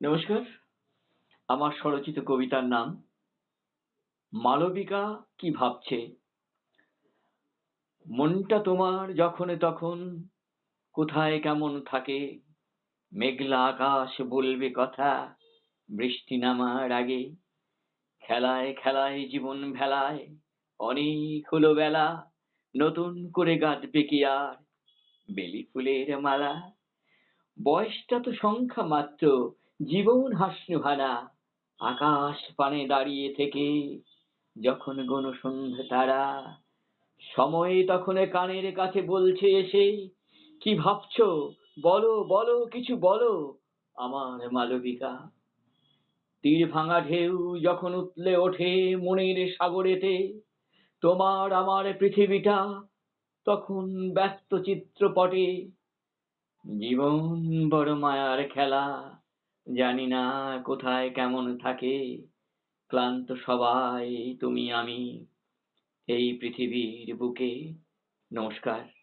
নমস্কার। আমার স্বরচিত কবিতার নাম 'মালবিকা কি ভাবছে'। মনটা তোমার যখন তখন কোথায় কেমন থাকে, মেঘলা আকাশ বলবে কথা বৃষ্টি নামার আগে। খেলায় খেলায় জীবন ভেলায় অনেক হলো বেলা, নতুন করে গাঁথবে কি আর বেলি ফুলের মালা। বয়সটা তো সংখ্যা মাত্র, জীবন হাসিহানা। আকাশ পানে দাঁড়িয়ে থেকে যখন গণসন্ধ্যা তারা, সময় তখন কানের কাছে বলছে এসে, কি ভাবছো বলো বলো কিছু বলো আমার মালবিকা। তীর ভাঙা ঢেউ যখন উতলে ওঠে মনের সাগরেতে, তোমার আমার পৃথিবীটা তখন ব্যস্ত চিত্রপটে। জীবন বড় মায়ার খেলা, জানি না কোথায় কেমন থাকে, ক্লান্ত সবাই তুমি আমি এই পৃথিবীর বুকে। নমস্কার।